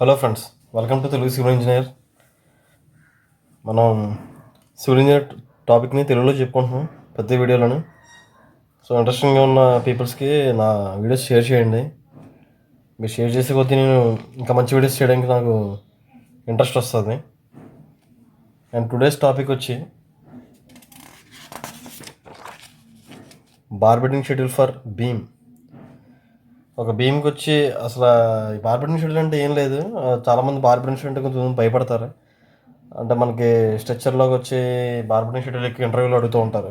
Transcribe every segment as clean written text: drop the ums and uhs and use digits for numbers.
Hello friends, welcome to Telugu civil engineer. మనం civil engineer టాపిక్ని తెలుగులో చెప్పుకుంటున్నాం ప్రతి వీడియోలోని. సో ఇంట్రెస్టింగ్గా ఉన్న పీపుల్స్కి నా వీడియోస్ షేర్ చేయండి. మీరు షేర్ చేసే కొద్దీ నేను ఇంకా మంచి వీడియోస్ చేయడానికి నాకు ఇంట్రెస్ట్ వస్తుంది. అండ్ టుడేస్ టాపిక్ వచ్చి bar bending schedule for beam. ఒక బీమ్కి వచ్చి అసలు ఈ బార్ బెండింగ్ షెడ్యూల్ అంటే ఏం లేదు. చాలామంది బార్ బెండింగ్ షెడ్యూల్ అంటే కొంచెం భయపడతారు. అంటే మనకి స్ట్రక్చర్లోకి వచ్చి బార్ బెండింగ్ షెడ్యూల్ ఎక్కువ ఇంటర్వ్యూలో అడుగుతూ ఉంటారు.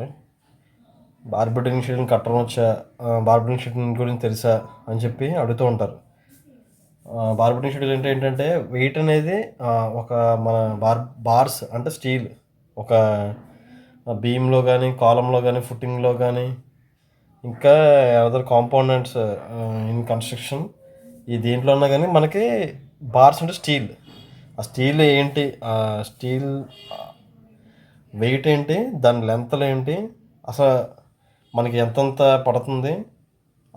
బార్ బెండింగ్ షెడ్యూల్ కట్టడం వచ్చా, బార్ బెండింగ్ షెడ్యూల్ గురించి తెలుసా అని చెప్పి అడుగుతూ ఉంటారు. బార్ బెండింగ్ షెడ్యూల్ అంటే ఏంటంటే వెయిట్ అనేది ఒక మన బార్స్ అంటే స్టీల్ ఒక బీమ్లో కానీ, కాలంలో కానీ, ఫుట్టింగ్లో కానీ, ఇంకా అదర్ కాంపోనెంట్స్ ఇన్ కన్స్ట్రక్షన్ ఈ దేంట్లో ఉన్నా కానీ మనకి బార్స్ అంటే స్టీల్. ఆ స్టీల్ ఏంటి, స్టీల్ వెయిట్ ఏంటి, దాని లెంత్లు ఏంటి, అసలు మనకి ఎంతంత పడుతుంది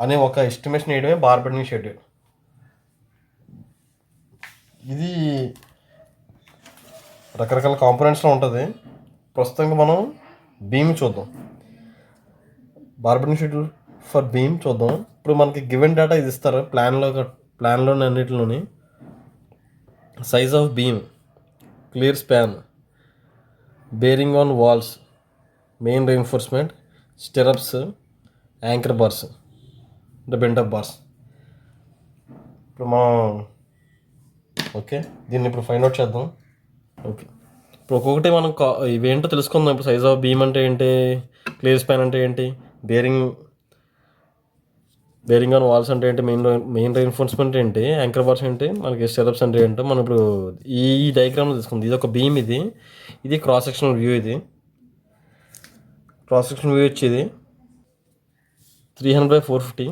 అని ఒక ఎస్టిమేషన్ వేయడమే బార్ బెండింగ్ షెడ్యూల్. ఇది రకరకాల కాంపోనెంట్స్లో ఉంటుంది. ప్రస్తుతంగా మనం బీమ్ చూద్దాం. Bar bending schedule for beam చూద్దాం. ఇప్పుడు మనకి గివెన్ డేటా ఇది ఇస్తారు ప్లాన్లోని అన్నిటిలోని. Size of beam, clear span, bearing on walls, main reinforcement, stirrups, anchor bars అంటే బెంటప్ బార్స్. ఇప్పుడు మనం ఓకే దీన్ని ఇప్పుడు ఫైండ్ అవుట్ చేద్దాం. ఓకే ఇప్పుడు ఒక్కొక్కటి మనం ఇవేంటో తెలుసుకుందాం. ఇప్పుడు సైజ్ ఆఫ్ బీమ్ అంటే ఏంటి, క్లియర్ స్పాన్ అంటే ఏంటి, బేరింగ్ ఆన్ వాల్స్ అంటే ఏంటి, మెయిన్ రీఎన్ఫోర్స్మెంట్ ఏంటి, యాంకర్ బార్స్ ఏంటి, మనకి స్టెరప్స్ అంటే ఏంటో మనం ఇప్పుడు ఈ డయాగ్రామ్లో తీసుకుంది. ఇది ఒక బీమ్, ఇది క్రాస్ సెక్షనల్ వ్యూ. ఇది క్రాస్ సెక్షనల్ వ్యూ వచ్చేది 300/450.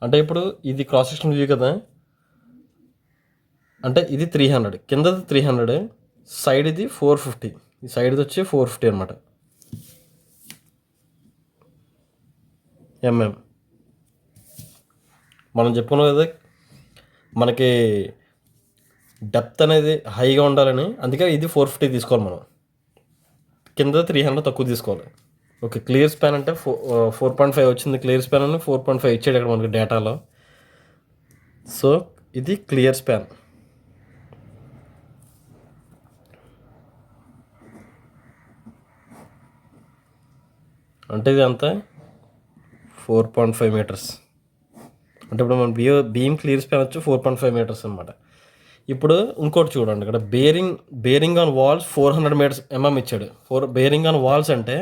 అంటే ఇప్పుడు ఇది క్రాస్ సెక్షనల్ వ్యూ కదా, అంటే ఇది 300, కిందది 300, సైడ్ ఇది 450, ఈ సైడ్ది వచ్చి 450 అనమాట ఎంఎం. మనం చెప్పుకున్నాం కదా మనకి డెప్త్ అనేది హైగా ఉండాలని, అందుకే ఇది 450 తీసుకోవాలి మనం, కింద 300 తక్కువ తీసుకోవాలి. ఓకే క్లియర్ స్పాన్ అంటే 4.5 వచ్చింది. క్లియర్ స్పాన్ అని 4.5 ఇచ్చాడు ఇక్కడ మనకి డేటాలో. సో ఇది క్లియర్ స్పాన్. అంటే ఇది అంతా 4.5 మీటర్స్. అంటే ఇప్పుడు మన బీమ్ క్లియర్ స్పాన్ వచ్చి 4.5 మీటర్స్ అనమాట. ఇప్పుడు ఇంకోటి చూడండి, ఇక్కడ bearing on walls 400 meters mm ఇచ్చాడు. బేరింగ్ ఆన్ వాల్స్ అంటే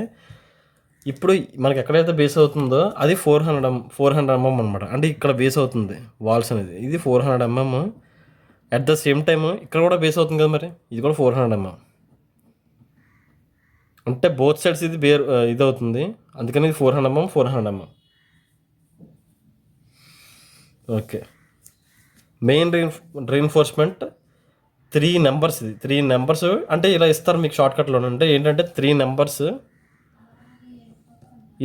ఇప్పుడు మనకి ఎక్కడైతే బేస్ అవుతుందో అది 400 ఎంఎం అనమాట. అంటే ఇక్కడ బేస్ అవుతుంది వాల్స్ అనేది, ఇది 400 MM. At the same time ఇక్కడ కూడా బేస్ అవుతుంది కదా, మరి ఇది కూడా 400 ఎంఎం. అంటే బోత్ సైడ్స్ ఇది అవుతుంది, అందుకని ఇది 400 MM. Okay main reinforcement 3 numbers. ఇది 3 నెంబర్స్ అంటే ఇలా ఇస్తారు మీకు షార్ట్కట్లో. అంటే ఏంటంటే 3 నెంబర్స్,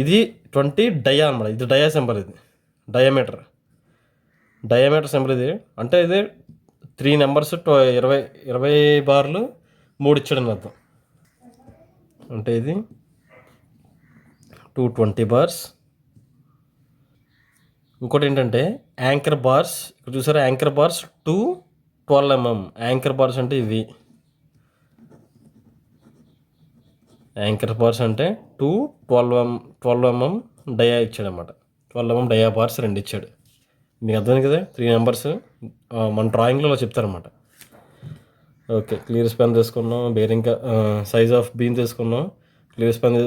ఇది 20 డయా అనమాట. ఇది డయా సింబల్, ఇది డయామీటర్ సింబల్ ఇది. అంటే ఇది 3 నెంబర్స్ 20 బార్లు 3 ఇచ్చాడని అర్థం. అంటే ఇది 220 బార్స్. ఇంకోటి ఏంటంటే యాంకర్ బార్స్, ఇక్కడ చూసారా anchor bars 212 MM. Anchor bars అంటే ఇవి, యాంకర్ బార్స్ అంటే 12 ఎంఎం డయా ఇచ్చాడు అనమాట. 12 ఎంఎం డయా బార్స్ 2 ఇచ్చాడు. మీకు అర్థమైంది కదా, 3 నెంబర్స్ మన డ్రాయింగ్లో అలా చెప్తారనమాట. ఓకే క్లియర్ స్పాన్ తీసుకున్నాం, బేరింగ్ సైజ్ ఆఫ్ బీమ్ తీసుకున్నాం, క్లియర్ స్పాన్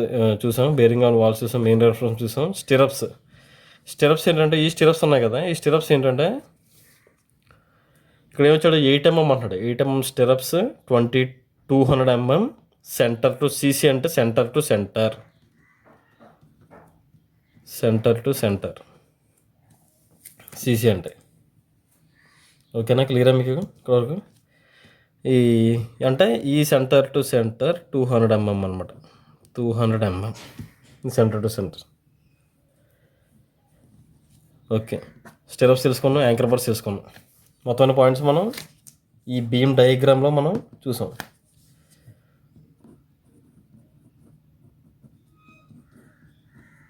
చూసాం, బేరింగ్ ఆన్ వాల్స్ చూసాం, మెయిన్ రెఫరెన్స్ చూసాం. స్టిరప్స్ ఏంటంటే ఈ స్టిరప్స్ ఉన్నాయి కదా, ఈ స్టిరప్స్ ఏంటంటే ఇక్కడ ఏమొచ్చాడు 8 ఎంఎం అంటాడు. 8 MM stirrups 200 MM. Centre to CC అంటే సెంటర్ టు సెంటర్ సీసీ అంటే. ఓకేనా, క్లియరా మీకు ఇక్కడ వరకు? అంటే ఈ సెంటర్ టు సెంటర్ 200 ఎంఎం అనమాట. 200 MM centre to centre. Okay stirrups తెలుసుకున్నాం, యాంకర్ బార్స్ తెలుసుకున్నాం. మొత్తం పాయింట్స్ మనం ఈ బీమ్ డయాగ్రామ్లో మనం చూసాం.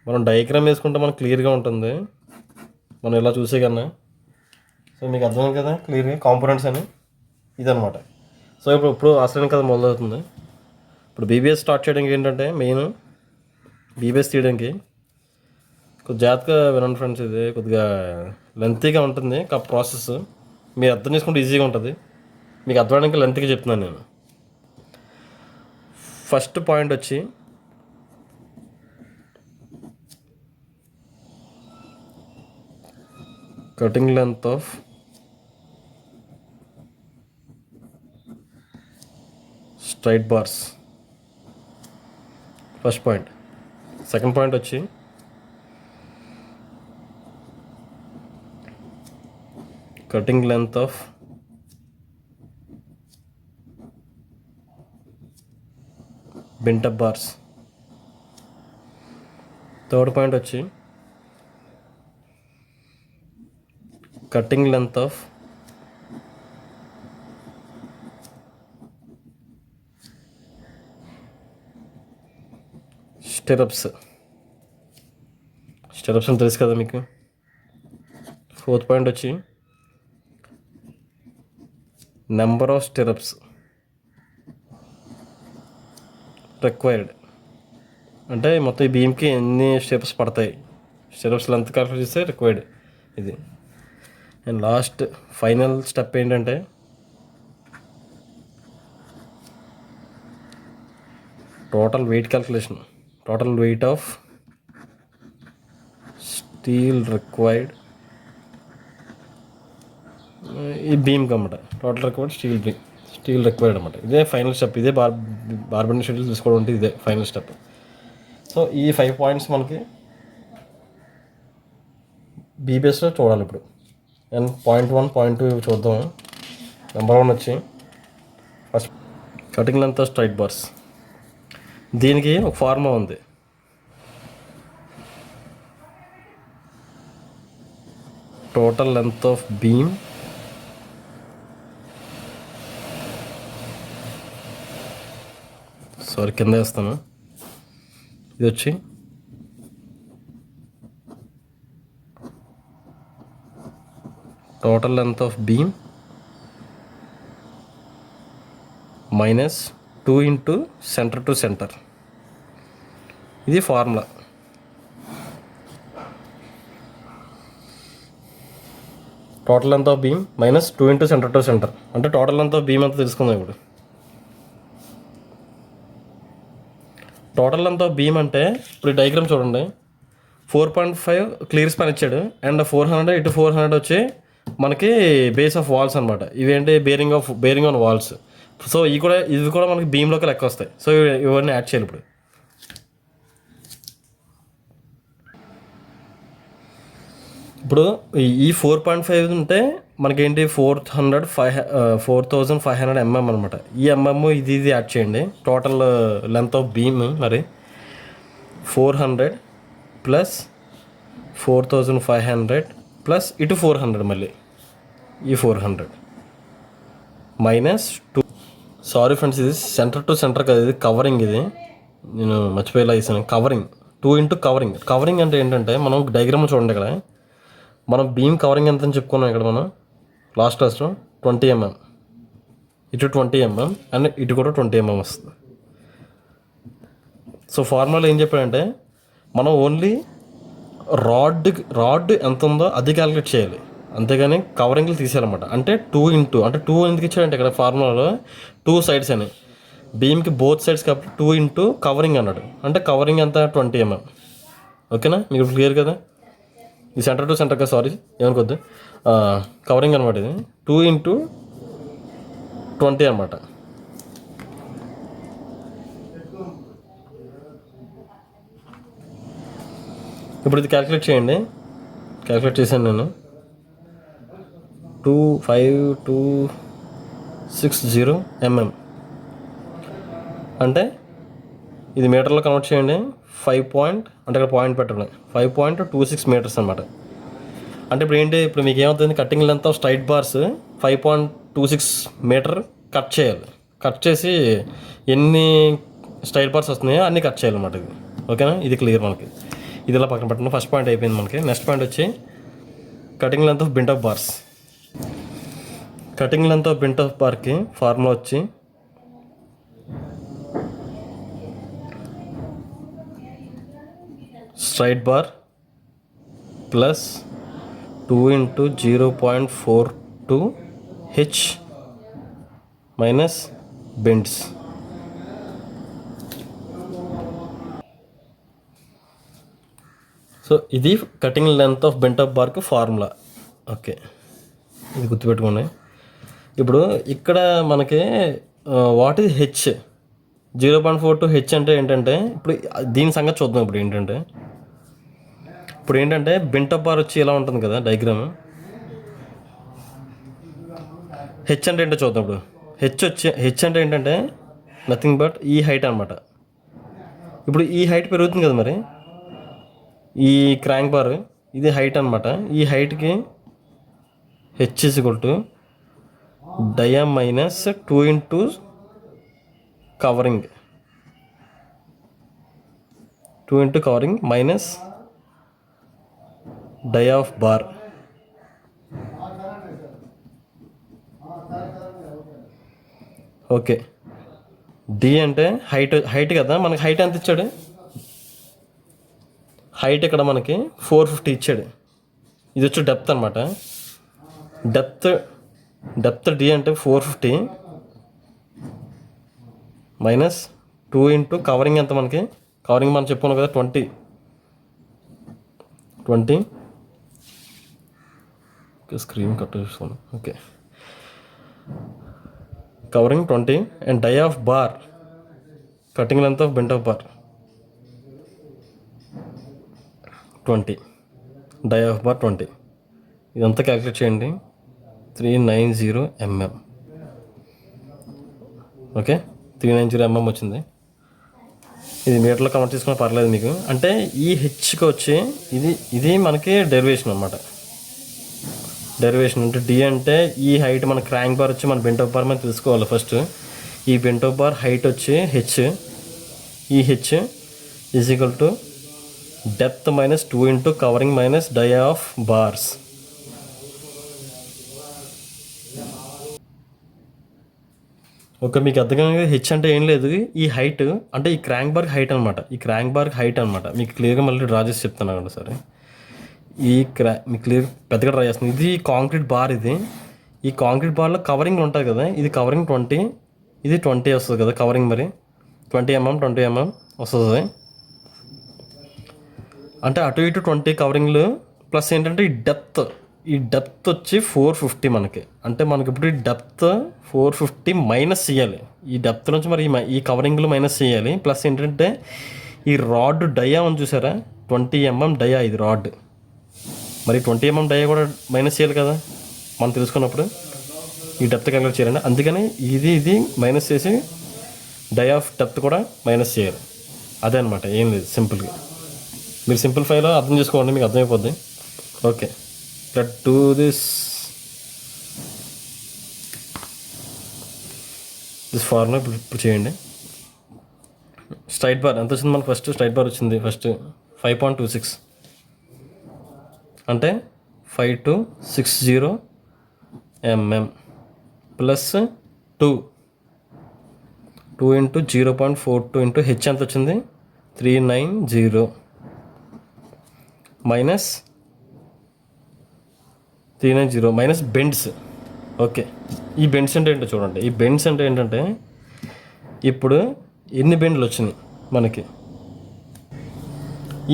మనం డయాగ్రామ్ వేసుకుంటే మనకు క్లియర్గా ఉంటుంది మనం ఇలా చూసే కన్నా. సో మీకు అర్థమైంది కదా క్లియర్గా కాంపోనెంట్స్ అని ఇదనమాట. సో ఇప్పుడు అసలు కథ మొదలవుతుంది. ఇప్పుడు బీబీఎస్ స్టార్ట్ చేయడానికి ఏంటంటే మెయిన్ బీబీఎస్ తీయడానికి కొద్దిగా జాగ్రత్తగా వినండి ఫ్రెండ్స్. ఇది కొద్దిగా లెంతీగా ఉంటుంది ప్రాసెస్. మీరు అర్థం చేసుకుంటే ఈజీగా ఉంటుంది. మీకు అర్థమవడానికి లెంత్గా చెప్తున్నాను నేను. ఫస్ట్ పాయింట్ వచ్చి cutting length of straight bars, first point. Second point వచ్చి cutting length of bent up bars. Third point వచ్చి cutting length of stirrups. Stirrups అని తెలుసు కదా మీకు. ఫోర్త్ పాయింట్ వచ్చి నెంబర్ ఆఫ్ స్టిరప్స్ రిక్వైర్డ్. అంటే మొత్తం ఈ బీమ్కి ఎన్ని స్టెప్స్ పడతాయి, స్టెప్స్ లెంత్ క్యాల్కులేట్ చేస్తే రిక్వైర్డ్ ఇది. అండ్ లాస్ట్ ఫైనల్ స్టెప్ ఏంటంటే total weight calculation. Total weight of steel required ఈ బీమ్కి అన్నమాట. టోటల్ రిక్వైర్డ్ స్టీల్ రిక్వైర్డ్ అనమాట. ఇదే ఫైనల్ స్టెప్. ఇదే బార్బెండింగ్ షెడ్యూల్ తీసుకోవడం అంటే ఇదే ఫైనల్ స్టెప్. సో ఈ 5 పాయింట్స్ మనకి బీబీఎస్లో చూడాలి ఇప్పుడు. అండ్ పాయింట్ 1 పాయింట్ 2 చూద్దాం. నెంబర్ 1 వచ్చి first cutting length of straight bars. దీనికి ఒక ఫార్ములా ఉంది. టోటల్ లెంత్ ఆఫ్ బీమ్ కింద వేస్తాను. ఇది వచ్చి total length of beam minus 2 into center to center. ఇది formula. Total length of beam minus 2 into center to center. అంటే టోటల్ లెంత్ ఆఫ్ బీమ్ అంతా తెలుసుకుందాం ఇప్పుడు. టోటల్ లెంత్ ఆఫ్ బీమ్ అంటే ఇప్పుడు ఈ డయాగ్రామ్ చూడండి. 4.5 క్లియర్ స్పాన్ ఇచ్చాడు. అండ్ 400 ఇటు 400 వచ్చి మనకి బేస్ ఆఫ్ వాల్స్ అనమాట. ఇవేంటి బేరింగ్ ఆన్ వాల్స్. సో ఇవి కూడా మనకి బీమ్లోకి లెక్క వస్తాయి. సో ఇవన్నీ యాడ్ చేయాలి ఇప్పుడు. ఇప్పుడు ఈ 4.5 ఉంటే మనకేంటి 4500 mm అనమాట. ఈ ఇది యాడ్ చేయండి. టోటల్ లెంత్ ఆఫ్ బీమ్ మరి 400 ప్లస్ 4500 ప్లస్ ఇటు 400 మళ్ళీ ఈ 400 మైనస్ 2. సారీ ఫ్రెండ్స్, ఇది సెంటర్ టు సెంటర్ కదా, ఇది కవరింగ్. ఇది నేను మర్చిపోయేలా ఇస్తాను. Covering 2 into covering. కవరింగ్ అంటే ఏంటంటే మనం డయాగ్రామ్ చూడండి. ఇక్కడ మనం బీమ్ కవరింగ్ ఎంత అని చెప్పుకున్నాం. ఇక్కడ మనం లాస్ట్ క్లాస్లో 20 mm, ఇటు 20 mm అండ్ ఇటు కూడా 20 mm వస్తుంది. సో ఫార్ములా ఏం చెప్పాడంటే మనం ఓన్లీ రాడ్ ఎంత ఉందో అది క్యాలిక్యులేట్ చేయాలి, అంతేగాని కవరింగ్లు తీసేయాలన్నమాట. అంటే 2 ఇంటూ అంటే 2 ఎందుకు ఇచ్చాడంటే ఇక్కడ ఫార్ములాలో 2 సైడ్స్ అని, బీమ్కి బోత్ సైడ్స్ కాబట్టి 2 ఇంటూ కవరింగ్ అన్నాడు. అంటే కవరింగ్ ఎంత 20 mm. ఓకేనా, మీకు క్లియర్ కదా. ఈ సెంటర్ టు సెంటర్ కదా, సారీ ఏమనుకోద్దు, కవరింగ్ అనమాట. ఇది 2 ఇంటూ 20 అనమాట. ఇప్పుడు ఇది క్యాలిక్యులేట్ చేయండి. క్యాలిక్యులేట్ చేశాను నేను. 25260 mm అంటే ఇది మీటర్లో కన్వర్ట్ చేయండి. 5 అంటే ఇక్కడ పాయింట్ పెట్టండి, 5.26 మీటర్స్ అనమాట. అంటే ఇప్పుడు ఏంటి, ఇప్పుడు మీకు ఏమవుతుంది, cutting length of straight bars 5.26 meter cut చేయాలి. కట్ చేసి ఎన్ని స్టైల్ పార్ట్స్ వస్తున్నాయో అన్నీ కట్ చేయాలన్నమాట. ఇది ఓకేనా, ఇది క్లియర్ మనకి. ఇది ఇలా పక్కన పెట్టండి. ఫస్ట్ పాయింట్ అయిపోయింది మనకి. నెక్స్ట్ పాయింట్ వచ్చి cutting length of bent of bars. Cutting length of bent of బార్కి ఫార్ములా వచ్చి straight bar plus 2 × 0.42 H minus bends. So ఇది cutting length of bent of బార్కి ఫార్ములా. ఓకే, ఇది గుర్తుపెట్టుకోండి. ఇప్పుడు ఇక్కడ మనకి వాట్ ఈజ్ హెచ్, 0.42 హెచ్ అంటే ఏంటంటే, ఇప్పుడు దీని సంగతి చూద్దాం. ఇప్పుడు ఏంటంటే బెంట్ ఆఫ్ బార్ వచ్చి ఇలా ఉంటుంది కదా డయాగ్రామ్. హెచ్ అంటే ఏంటో చూద్దాం. ఇప్పుడు హెచ్ అంటే ఏంటంటే నథింగ్ బట్ ఈ హైట్ అనమాట. ఇప్పుడు ఈ హైట్ పెరుగుతుంది కదా, మరి ఈ క్రాంక్ బార్ ఇది హైట్ అనమాట. ఈ హైట్కి H = dia minus 2 × covering, 2 × covering minus dia of bar. Okay, D అంటే హైట్ కదా, మనకి హైట్ ఎంత ఇచ్చాడు? హైట్ ఇక్కడ మనకి 450 ఇచ్చాడు. ఇది వచ్చి డెప్త్ అనమాట. డెప్త్ డి అంటే 450 మైనస్ 2 × కవరింగ్ ఎంత మనకి? కవరింగ్ మనం చెప్పుకున్నాం కదా 20. స్క్రీన్ కట్ చేసుకోండి. Okay, covering 20 and dia of bar, cutting length of bent of bar 20, dia of bar 20. ఇదంతా క్యాలిక్యులేట్ చేయండి. 390 mm. ఓకే, 390 mm వచ్చింది. ఇది మీటర్లో కన్వర్ట్ చేసుకున్నా పర్లేదు మీకు. అంటే ఈ హెచ్కి వచ్చి ఇది మనకి డెరివేషన్ అనమాట. డెరివేషన్ అంటే డి అంటే ఈ హైట్, మన క్రాంక్ బార్ వచ్చి మన బెంట్ ఆఫ్ బార్ మనం తెలుసుకోవాలి ఫస్ట్. ఈ బెంట్ ఆఫ్ బార్ హైట్ వచ్చి హెచ్. ఈ H = depth minus 2 × covering minus dia of bars. Okay, మీకు అర్థంగా హెచ్ అంటే ఏం లేదు, ఈ హైట్ అంటే ఈ క్రాంక్ బార్క్ హైట్ అనమాట. ఈ క్రాంక్ బార్క్ హైట్ అనమాట. మీకు క్లియర్గా మళ్ళీ డ్రా చేసి చెప్తాను అక్కడ సరే. మీకు క్లియర్ పెద్దగా డ్రా చేస్తుంది. ఇది కాంక్రీట్ బార్. ఈ కాంక్రీట్ బార్లో కవరింగ్ ఉంటుంది కదా, ఇది కవరింగ్ 20, ఇది 20 వస్తుంది కదా కవరింగ్. మరి 20 mm వస్తుంది. అంటే అటు ఇటు 20 కవరింగ్లు ప్లస్ ఏంటంటే ఈ డెప్త్ వచ్చి 450 మనకి. అంటే మనకి ఇప్పుడు ఈ డెప్త్ 450 మైనస్ చేయాలి. ఈ డెప్త్ నుంచి మరి ఈ కవరింగ్లు మైనస్ చేయాలి. ప్లస్ ఏంటంటే ఈ రాడ్ డయా అని చూసారా, 20 mm డయా ఇది రాడ్. మరి 20 mm డయా కూడా మైనస్ చేయాలి కదా మనం తెలుసుకున్నప్పుడు. ఈ డెప్త్ క్యాలిక్యులేట్ చేయాలండి. అందుకని ఇది మైనస్ చేసి డయా ఆఫ్ డెప్త్ కూడా మైనస్ చేయాలి. అదే అనమాట, ఏం లేదు. సింపుల్గా మీరు సింప్లిఫైలో అర్థం చేసుకోండి, మీకు అర్థమైపోద్ది. Okay, let do this formula ఇప్పుడు చేయండి. స్ట్రైట్ బార్ ఎంత వచ్చింది మనకు? ఫస్ట్ స్ట్రైట్ బార్ వచ్చింది 5.26 అంటే 5260 mm ప్లస్ 2 × 0.42 × హెచ్ ఎంత వచ్చింది? 390 మైనస్ 390 మైనస్ బెండ్స్. ఓకే, ఈ బెండ్స్ అంటే ఏంటో చూడండి. ఈ బెండ్స్ అంటే ఏంటంటే ఇప్పుడు ఎన్ని బెండ్లు వచ్చినాయి మనకి.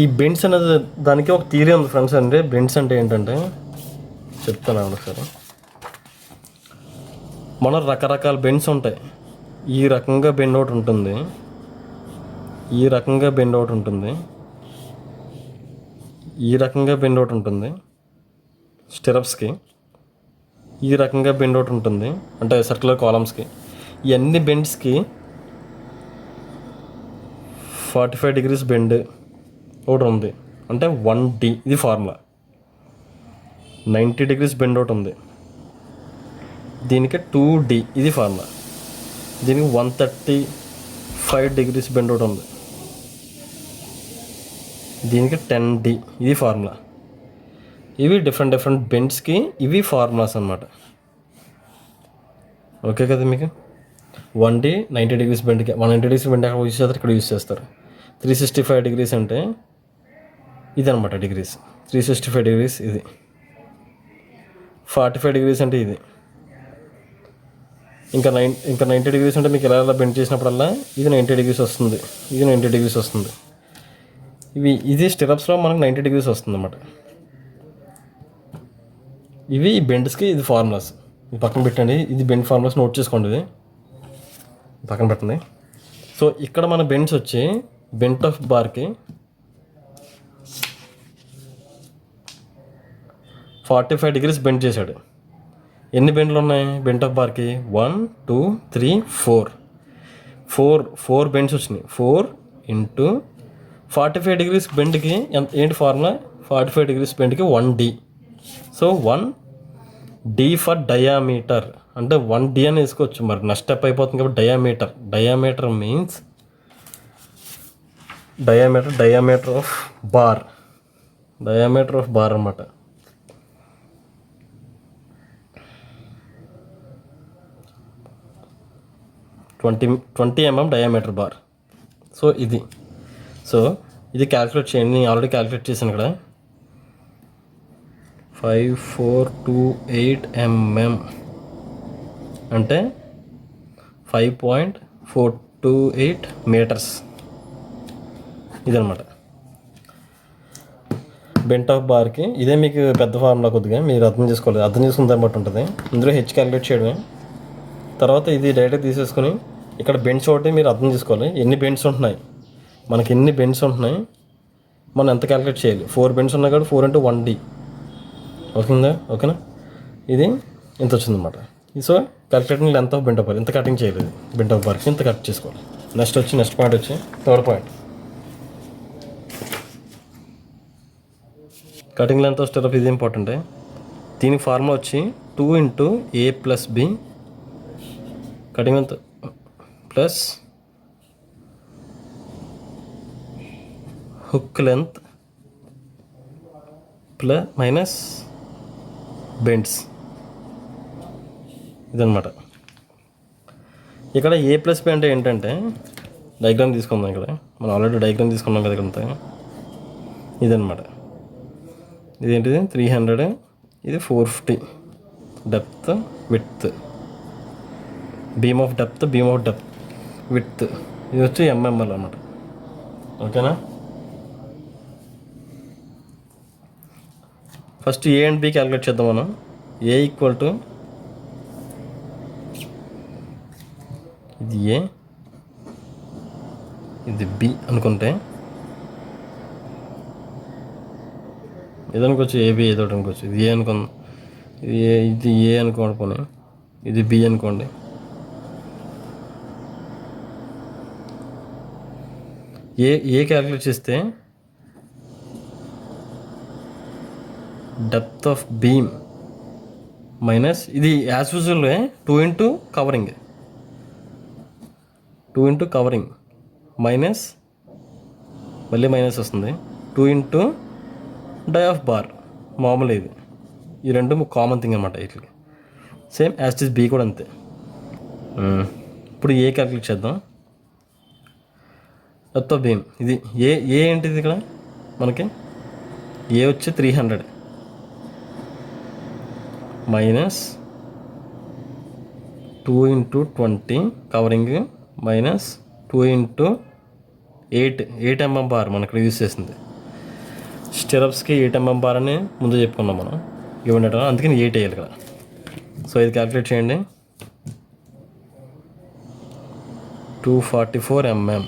ఈ బెండ్స్ అనేది దానికి ఒక థియరీ ఉంది ఫ్రెండ్స్. అంటే బెండ్స్ అంటే ఏంటంటే చెప్తాను ఒకసారి. మన రకరకాల బెండ్స్ ఉంటాయి. ఈ రకంగా బెండ్ ఒకటి ఉంటుంది, ఈ రకంగా బెండ్ ఒకటి ఉంటుంది, ఈ రకంగా బెండ్ ఒకటి ఉంటుంది స్టిరప్స్కి, ఈ రకంగా బెండ్ ఒకటి ఉంటుంది అంటే సర్క్యులర్ కాలమ్స్కి. ఈ అన్ని బెండ్స్కి 45 degrees బెండ్ ఒకటి ఉంది అంటే 1D. ఇది ఫార్ములా. 90 degrees బెండ్ ఒకటి ఉంది. దీనికి 2D ఇది ఫార్ములా. దీనికి 135 degrees బెండ్ ఒకటి ఉంది. దీనికి 10D ఇది ఫార్ములా. ఇవి డిఫరెంట్ బెండ్స్కి ఇవి ఫార్ములాస్ అన్నమాట. ఓకే కదా మీకు? 1D 90 degrees బెండ్కి 190 degrees బెండ్ అక్కడ యూస్ చేస్తారు, ఇక్కడ యూస్ చేస్తారు. 365 degrees అంటే ఇది అనమాట డిగ్రీస్. 365 degrees ఇది. 45 degrees అంటే ఇది. ఇంకా 90 degrees అంటే మీకు ఎలా బెండ్ చేసినప్పుడల్లా ఇది 90 degrees వస్తుంది, ఇది 90 degrees వస్తుంది. ఇది స్టిరప్స్లో మనకు 90 degrees వస్తుంది అన్నమాట. ఇవి బెండ్స్కి ఇది ఫార్ములాస్. ఇది పక్కన పెట్టండి, ఇది బెండ్ ఫార్ములాస్ నోట్ చేసుకోండి, ఇది పక్కన పెట్టండి. సో ఇక్కడ మన బెండ్స్ వచ్చి బెంట్ ఆఫ్ బార్కి 45 degrees బెండ్ చేశాడు. ఎన్ని బెండ్లు ఉన్నాయి బెంట్ ఆఫ్ బార్కి? 1 2 3 4 బెండ్స్ వచ్చినాయి. 4 into 45 degrees బెండ్కి ఏంటి ఫార్ములా? 45 degrees బెండ్కి 1D. So 1D for diameter అంటే 1D అని వేసుకోవచ్చు. మరి నెక్స్ట్ స్టెప్ అయిపోతుంది కాబట్టి diameter means diameter of bar అన్నమాట. Twenty mm diameter bar. So ఇది క్యాలిక్యులేట్ చేయండి. నేను ఆల్రెడీ క్యాలిక్యులేట్ చేశాను ఇక్కడ. 5428 mm అంటే 5.428 meters. ఇదనమాట బెంట్ ఆఫ్ బార్కి. ఇదే మీకు పెద్ద ఫార్ములా, కొద్దిగా మీరు అర్థం చేసుకోవాలి. అర్థం చేసుకున్న దాన్ని బట్టి ఉంటుంది. ఇందులో హెచ్ క్యాలిక్యులేట్ చేయడమే. తర్వాత ఇది డైరెక్ట్ తీసేసుకొని ఇక్కడ బెండ్స్ ఒకటి మీరు అర్థం చేసుకోవాలి. ఎన్ని బెండ్స్ ఉంటున్నాయి మనం ఎంత క్యాలిక్యులేట్ చేయాలి. 4 బెండ్స్ ఉన్నాయి కాబట్టి 4 into 1D. ఓకేనా? ఇది ఇంత వచ్చిందన్నమాట. So calculating length of bent of bar ఇంత కటింగ్ చేయలేదు. బెంట్ ఆఫ్ బార్కి ఇంత కట్ చేసుకోవాలి. నెక్స్ట్ పాయింట్ వచ్చి third point, cutting length of stirrup. ఇది ఇంపార్టెంటే. దీనికి ఫార్ములా వచ్చి 2 into A plus B cutting length plus hook length minus bends. ఇదన్నమాట. ఇక్కడ A plus B అంటే ఏంటంటే డయాగ్రామ్ తీసుకుందాం. ఇక్కడ మనం ఆల్రెడీ డయాగ్రామ్ తీసుకున్నాం కదా. ఇక్కడ ఇదన్నమాట. ఇదేంటిది 300, ఇది 450 depth width. Beam of depth width. ఇది వచ్చి MML అన్నమాట. ఓకేనా? First A and B calculate చేద్దాం మనం. A ఈక్వల్ టు ఇది A, ఇది B అనుకుంటే ఏదనుకోవచ్చు. AB ఏదో ఒకటి అనుకోవచ్చు. ఇది A అనుకుందాం. ఇది A అనుకోండి, పోనీ ఇది B అనుకోండి. ఏ క్యాలిక్యులేట్ చేస్తే డెప్త్ ఆఫ్ బీమ్ మైనస్ ఇది as usual 2 into covering minus మళ్ళీ మైనస్ వస్తుంది. 2 into డై ఆఫ్ బార్ మామూలు. ఇది ఈ రెండు కామన్ థింగ్ అనమాట. వీటికి same as it is B కూడా అంతే. ఇప్పుడు ఏ క్యాలిక్యులేట్ చేద్దాం. డెప్త్ ఆఫ్ బీమ్ ఇది ఏ ఏంటిది ఇక్కడ మనకి? ఏ వచ్చి 300 మైనస్ 2 into 20 కవరింగ్ మైనస్ 2 into 8 mm బార్ మనం ఇక్కడ యూజ్ చేసింది. స్టిరప్స్కి 8 mm బార్ అని ముందు చెప్పుకున్నాం మనం. ఇవ్వండి, అందుకని 8 వేయాలి కదా. సో ఇది క్యాలిక్యులేట్ చేయండి. 244 mm.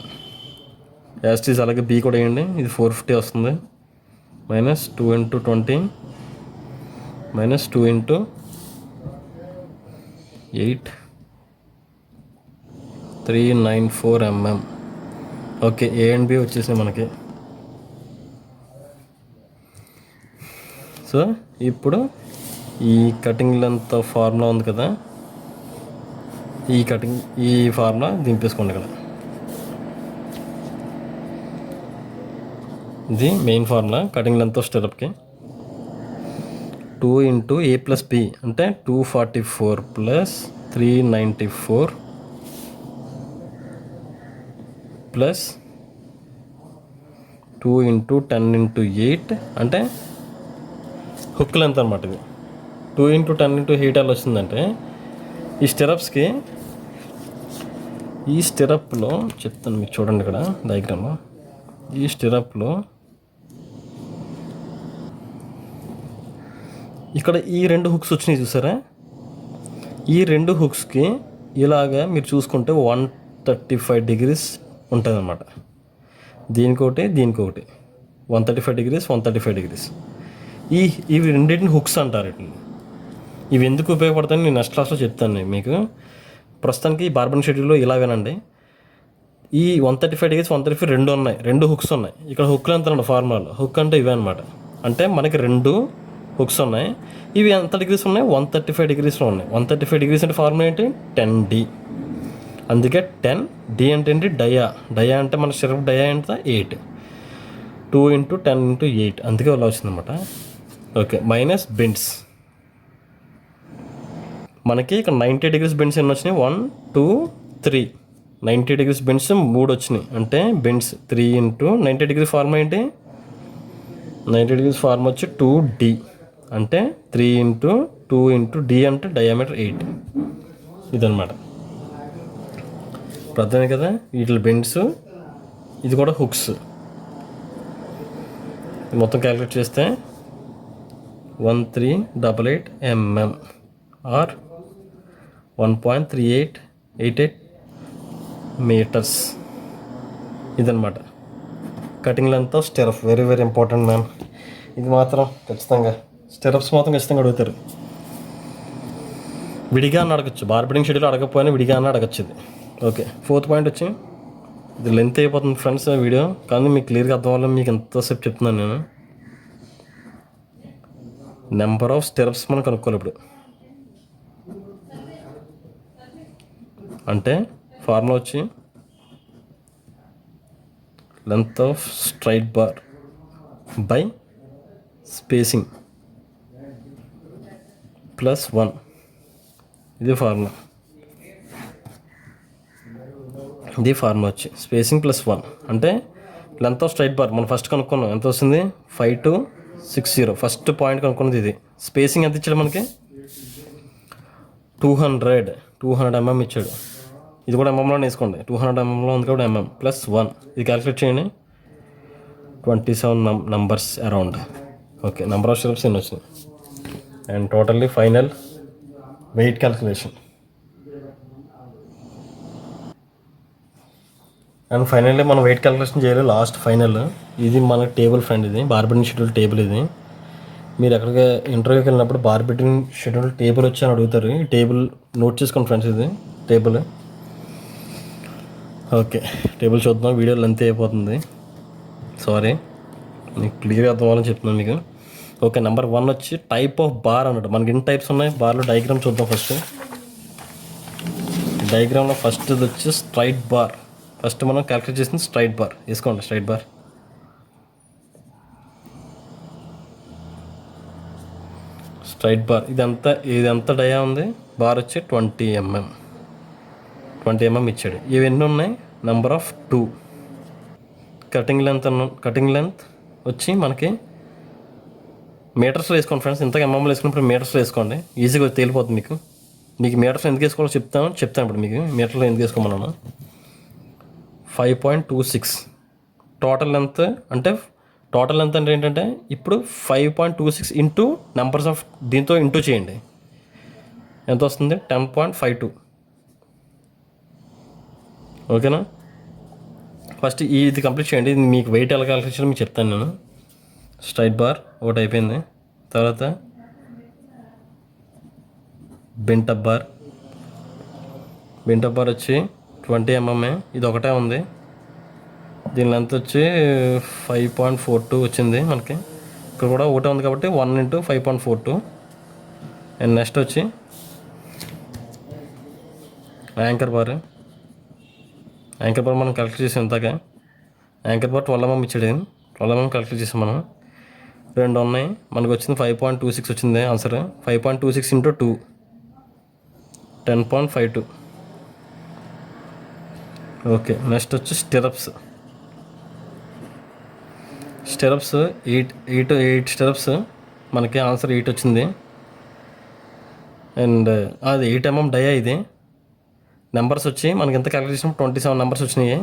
యాస్టీస్ అలాగే బీ కూడా వేయండి. ఇది 450 వస్తుంది. Minus 2 into 20 minus 2 into 8 394 mm. Okay, A and B వచ్చేసాయి మనకి. సో ఇప్పుడు ఈ కటింగ్ లెంత్ ఫార్ములా ఉంది కదా, ఈ కటింగ్ ఈ ఫార్ములా దింపేసుకోండి ఇక్కడ. ఇది main formula cutting length of స్టెరప్కి. 2 × a + b అంటే 244 + 394 ప్లస్ 2 × 10 × 8 అంటే హుక్ లెంత్ అనమాట. ఇది 2 × 10 × 8 ఎలా వచ్చిందంటే ఈ స్టెరప్స్కి, ఈ స్టెరప్లో చెప్తాను మీకు చూడండి ఇక్కడ డయాగ్రామ్లో. ఈ స్టెరప్లో ఇక్కడ ఈ 2 హుక్స్ వచ్చినాయి చూసారా, ఈ 2 హుక్స్కి ఇలాగా మీరు చూసుకుంటే 135 డిగ్రీస్ ఉంటుంది అన్నమాట. దీనికొకటి దీనికొకటి 135 డిగ్రీస్ 135 డిగ్రీస్. ఇవి రెండింటిని హుక్స్ అంటారు. వీటిని ఇవి ఎందుకు ఉపయోగపడతాయని నేను నెక్స్ట్ క్లాస్లో చెప్తాను మీకు. ప్రస్తుతానికి ఈ బార్బన్ షెడ్యూల్లో ఇలా వినండి. ఈ 135 డిగ్రీస్ 135 రెండు ఉన్నాయి, 2 హుక్స్ ఉన్నాయి. ఇక్కడ హుక్లు ఎంత అండి ఫార్ములాలో, హుక్ అంటే ఇవే అనమాట. అంటే మనకి 2 హుక్స్ ఉన్నాయి. ఇవి ఎంత డిగ్రీస్ ఉన్నాయి, 135 డిగ్రీస్లో ఉన్నాయి. 135 డిగ్రీస్ అంటే ఫార్ములా ఏంటి, 10D. అందుకే 10D అంటే ఏంటి, డయా. డయా అంటే మన స్టెరప్ డయా ఎంత, 8. 2 × 10 × 8 అందుకే అలా వచ్చిందన్నమాట. Okay, minus bends. మనకి ఇక్కడ 90 డిగ్రీస్ బెండ్స్ ఎన్ని వచ్చినాయి, 1 2 3. 90 డిగ్రీస్ బెండ్స్ 3 వచ్చినాయి. అంటే బెండ్స్ 3 × 90 డిగ్రీ ఫార్ములా ఏంటి, 90 డిగ్రీస్ ఫార్ములా వచ్చి 2D. అంటే 3 × 2 × D అంటే డయామీటర్ 8. ఇదన్నమాట. ప్రధానం కదా, వీటి బెండ్స్, ఇది కూడా హుక్స్. మొత్తం క్యాలిక్యులేట్ చేస్తే 1388 mm ఆర్ 1.3888 మీటర్స్. ఇదన్నమాట cutting length of stirrup. Very very important ma'am. ఇది మాత్రం ఖచ్చితంగా స్టెరప్స్ మాత్రం ఖచ్చితంగా అడుగుతారు. విడిగా అని అడగచ్చు, బార్బెడింగ్ షెడ్యూల్ అడగకపోయినా విడిగా అని అడగచ్చు ఇది. ఓకే, 4th పాయింట్ వచ్చి, ఇది లెంత్ అయిపోతుంది ఫ్రెండ్స్ వీడియో, కానీ మీకు క్లియర్గా అర్థం అవ్వాలని మీకు ఎంతసేపు చెప్తున్నాను నేను. నెంబర్ ఆఫ్ స్టెరప్స్ మనం కనుక్కోవాలి ఇప్పుడు. అంటే ఫార్ములా వచ్చి length of straight bar by spacing +1. ఇది ఫార్ములా. ఇది ఫార్ములా వచ్చి స్పేసింగ్ +1 అంటే లెంత్ ఆఫ్ స్ట్రైట్ బార్ మనం ఫస్ట్ కనుక్కున్నాం. ఎంత వస్తుంది, 5260. ఫస్ట్ పాయింట్ కనుక్కున్నది ఇది. స్పేసింగ్ ఎంత ఇచ్చాడు మనకి, 200 mm ఇచ్చాడు. ఇది కూడా ఎంఎంలో వేసుకోండి, 200 mm ఉంది కాబట్టి mm +1. ఇది క్యాలిక్యులేట్ చేయండి, 27 numbers around. Okay, number of stirrups ఎన్ని వచ్చినాయి and totally final weight calculation. And finally మనం వెయిట్ క్యాలిక్యులేషన్ చేయాలి లాస్ట్ ఫైనల్. ఇది మన టేబుల్ ఫ్రెండ్, ఇది బార్బెడింగ్ షెడ్యూల్ టేబుల్. ఇది మీరు ఎక్కడికి ఇంటర్వ్యూకి వెళ్ళినప్పుడు బార్బెడింగ్ షెడ్యూల్ టేబుల్ వచ్చి అని అడుగుతారు. ఈ టేబుల్ నోట్ చేసుకోండి ఫ్రెండ్స్, ఇది టేబుల్. ఓకే, టేబుల్ చూద్దాం. వీడియో లెంత్ అయిపోతుంది, సారీ, మీకు క్లియర్గా అర్థం అవ్వాలని చెప్తున్నాను మీకు. ఓకే, నెంబర్ 1 వచ్చి టైప్ ఆఫ్ బార్ అన్నట్టు. మనకి ఎన్ని టైప్స్ ఉన్నాయి బార్లో, డయాగ్రామ్ చూద్దాం ఫస్ట్. డయాగ్రామ్లో ఫస్ట్ ఇది వచ్చి స్ట్రైట్ బార్. ఫస్ట్ మనం క్యాలిక్యులేట్ చేసింది స్ట్రైట్ బార్. వేసుకోండి స్ట్రైట్ బార్. స్ట్రైట్ బార్ ఇదంతా డయా ఉంది. బార్ వచ్చి 20 mm ఇచ్చాడు. ఇవన్నీ ఉన్నాయి, నెంబర్ ఆఫ్ 2. కటింగ్ లెంత్ వచ్చి మనకి మీటర్స్లో వేసుకోండి ఫ్రెండ్స్. ఇంతగా ఎంఎంలో వేసుకున్నప్పుడు మీటర్స్లో వేసుకోండి, ఈజీగా తేలిపోతుంది మీకు. మీటర్స్లో ఎందుకు వేసుకోవాలో చెప్తాను ఇప్పుడు మీకు. మీటర్లో ఎందుకు వేసుకోమన్నాను. 5.26 టోటల్ లెంత్ అంటే ఏంటంటే ఇప్పుడు 5.26 ఇంటూ నెంబర్స్ ఆఫ్, దీంతో ఇంటూ చేయండి, ఎంత వస్తుంది, 10.52. ఓకేనా, ఫస్ట్ ఇది కంప్లీట్ చేయండి. మీకు వెయిట్ ఎలా క్యాలిక్యులేషన్ మీకు చెప్తాను నేను. స్ట్రైట్ బార్ ఒకటి అయిపోయింది. తర్వాత బెంటప్ బార్ వచ్చి 20 mm. ఇది ఒకటే ఉంది. దీని లెంత్ వచ్చి 5.42 వచ్చింది మనకి. ఇక్కడ కూడా ఒకటే ఉంది కాబట్టి 1 × 5.42. అండ్ నెక్స్ట్ వచ్చి యాంకర్ బార్ మనం కలెక్ట్ చేసాం ఇంతక. యాంకర్ బార్ 12 mm ఇచ్చాడు. 12 mm కలెక్ట్ చేసాం మనం. 2 ఉన్నాయి. మనకు వచ్చింది 5.26 వచ్చింది ఆన్సర్. 5.26 × 2 10.52. ఓకే, నెక్స్ట్ వచ్చి స్టెరప్స్ 8 స్టెరప్స్. మనకి ఆన్సర్ 8 వచ్చింది. అండ్ అది 8 mm డయా. ఇది నెంబర్స్ వచ్చి మనకి ఎంత క్యాలిక్యులేట్ చేసినప్పుడు 27 నెంబర్స్ వచ్చినాయి.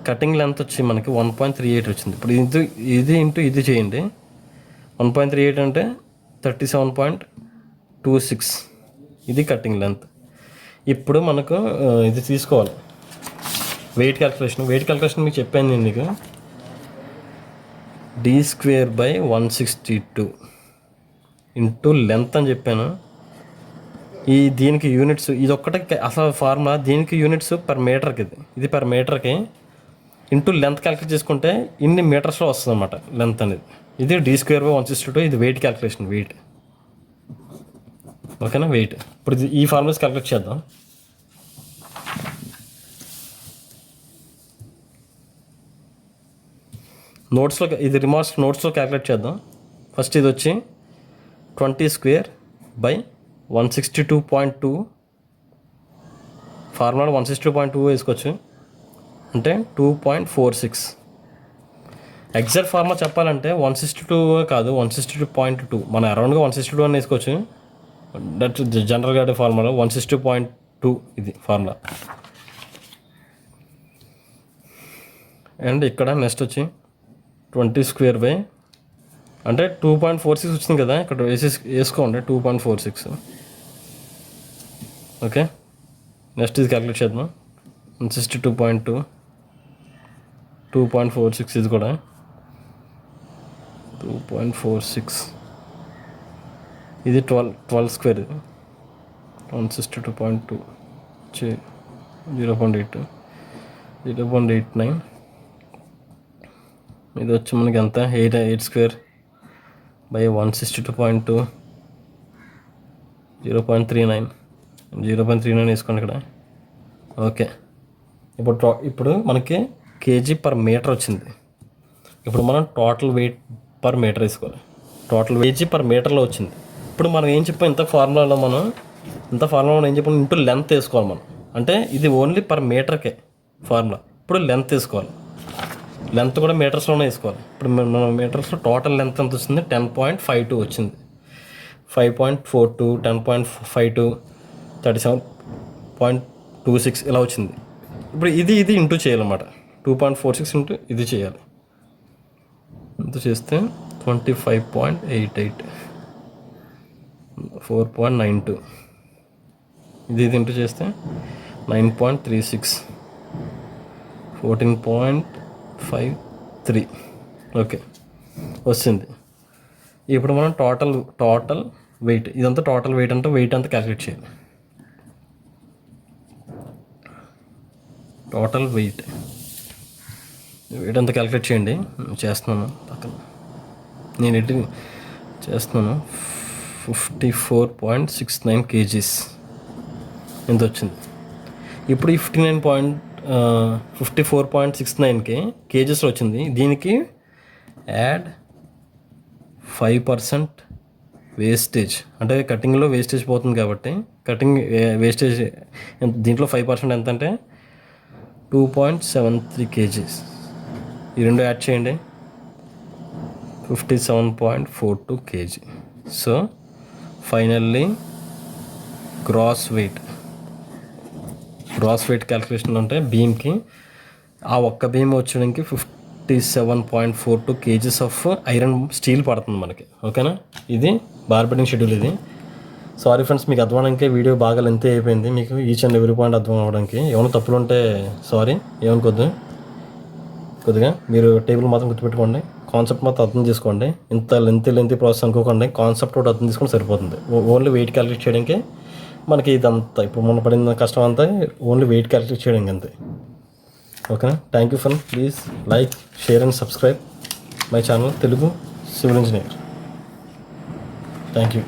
కటింగ్ లెంత్ వచ్చి మనకి 1.38 వచ్చింది. ఇప్పుడు ఇది ఇంటూ ఇది చేయండి. 1.38 అంటే 37.26. ఇది కటింగ్ లెంత్. ఇప్పుడు మనకు ఇది తీసుకోవాలి వెయిట్ క్యాలిక్యులేషన్ మీకు చెప్పాను నేను మీకు. d²/162 ఇంటూ లెంత్ అని చెప్పాను. దీనికి యూనిట్స్ ఇది ఒక్కటే అసలు ఫార్ములా. దీనికి యూనిట్స్ పర్ మీటర్కి. ఇది పర్ మీటర్కి ఇంటూ లెంత్ క్యాలిక్యులేట్ చేసుకుంటే ఇన్ని మీటర్స్లో వస్తుంది అన్నమాట లెంత్ అనేది. ఇది d²/162. ఇది వెయిట్ క్యాలిక్యులేషన్. వెయిట్ ఓకేనా. వెయిట్ ఇప్పుడు ఈ ఫార్ములాస్ క్యాలిక్యులేట్ చేద్దాం. నోట్స్లో ఇది నోట్స్లో క్యాలిక్యులేట్ చేద్దాం. ఫస్ట్ ఇది వచ్చి 20²/162.2. ఫార్ములా 162.2 వేసుకోవచ్చు. అంటే 2.46. ఎగ్జాక్ట్ ఫార్ములా చెప్పాలంటే 162 కాదు, 162.2. మన అరౌండ్గా 162 అని వేసుకోవచ్చు. దట్ జనరల్గా ఫార్ములా 162.2 ఇది ఫార్ములా. అండ్ ఇక్కడ నెక్స్ట్ వచ్చి 20² అంటే 2.46 వచ్చింది కదా, ఇక్కడ వేసుకోండి 2.46. ఓకే, నెక్స్ట్ ఇది క్యాలిక్యులేట్ చేద్దాం. 162.2 2.46. ఇది కూడా 2.46. ఇది 12². 162.2 0.8 0.89. ఇది వచ్చి మనకి ఎంత 8²/162.2 0.39 0.39 వేసుకోండి ఇక్కడ. ఓకే, ఇప్పుడు మనకి kg/మీటర్ వచ్చింది. ఇప్పుడు మనం టోటల్ వెయిట్ పర్ మీటర్ వేసుకోవాలి. టోటల్ kg/మీటర్లో వచ్చింది. ఇప్పుడు మనం ఏం చెప్పాం ఇంత ఫార్ములాలో మనం ఏం చెప్పాం ఇంటూ లెంత్ వేసుకోవాలి మనం. అంటే ఇది ఓన్లీ పర్ మీటర్కే ఫార్ములా. ఇప్పుడు లెంత్ వేసుకోవాలి. లెంత్ కూడా మీటర్స్లోనే వేసుకోవాలి. ఇప్పుడు మన మీటర్స్లో టోటల్ లెంత్ ఎంత వచ్చింది 10.52 వచ్చింది. 5.42 10.52 37.26 ఇలా వచ్చింది. ఇప్పుడు ఇది ఇంటూ చేయాలన్నమాట. 2.46 ఇంటూ ఇది చేయాలి. ఇంత చేస్తే 25.88 4.92. ఇది ఇంటూ చేస్తే 9.36 14.53. ఓకే, వచ్చింది. ఇప్పుడు మనం టోటల్ వెయిట్ ఇదంతా టోటల్ వెయిట్ అంటే వెయిట్ అంతా క్యాలిక్యులేట్ చేయాలి. టోటల్ వెయిట్ అంతా క్యాలిక్యులేట్ చేయండి. చేస్తున్నాను పక్కన నేను ఎడిటింగ్ చేస్తున్నాను. 54.69 kg ఎంత వచ్చింది. ఇప్పుడు ఈ 54.69కి కేజెస్లో వచ్చింది. దీనికి యాడ్ 5% వేస్టేజ్, అంటే కటింగ్లో వేస్టేజ్ పోతుంది కాబట్టి కటింగ్ వేస్టేజ్ దీంట్లో 5% ఎంత అంటే 2.73 kg. ఈ రెండు యాడ్ చేయండి 57.42 kg. So finally gross weight calculation అంటే బీమ్కి ఆ ఒక్క బీమ్ వచ్చడానికి 57.42 kg ఆఫ్ ఐరన్ స్టీల్ పడుతుంది మనకి. ఓకేనా, ఇది బార్ బెండింగ్ షెడ్యూల్. ఇది సారీ ఫ్రెండ్స్, మీకు అర్థం అవడానికి వీడియో బాగా లెంత్ అయిపోయింది. మీకు ఈచ్ అండ్ ఎవ్రీ పాయింట్ అర్థం అవ్వడానికి ఏమైనా తప్పులు ఉంటే సారీ, ఏమనుకోద్దు. కొద్దిగా మీరు టేబుల్ మాత్రం గుర్తుపెట్టుకోండి. కాన్సెప్ట్ మాత్రం అర్థం చేసుకోండి. ఇంత లెంతీ ప్రాసెస్ అనుకోకండి. కాన్సెప్ట్ ఒకటి అర్థం చేసుకుంటే సరిపోతుంది. ఓన్లీ వెయిట్ క్యాలిక్యులేట్ చేయడానికి మనకి ఇదంతా ఇప్పుడు మన పడిన కష్టం అంతా ఓన్లీ వెయిట్ క్యాలిక్యులేట్ చేయడానికి అంతే. ఓకేనా, thank you friend. Please like, share and subscribe my channel Telugu civil engineer. Thank you.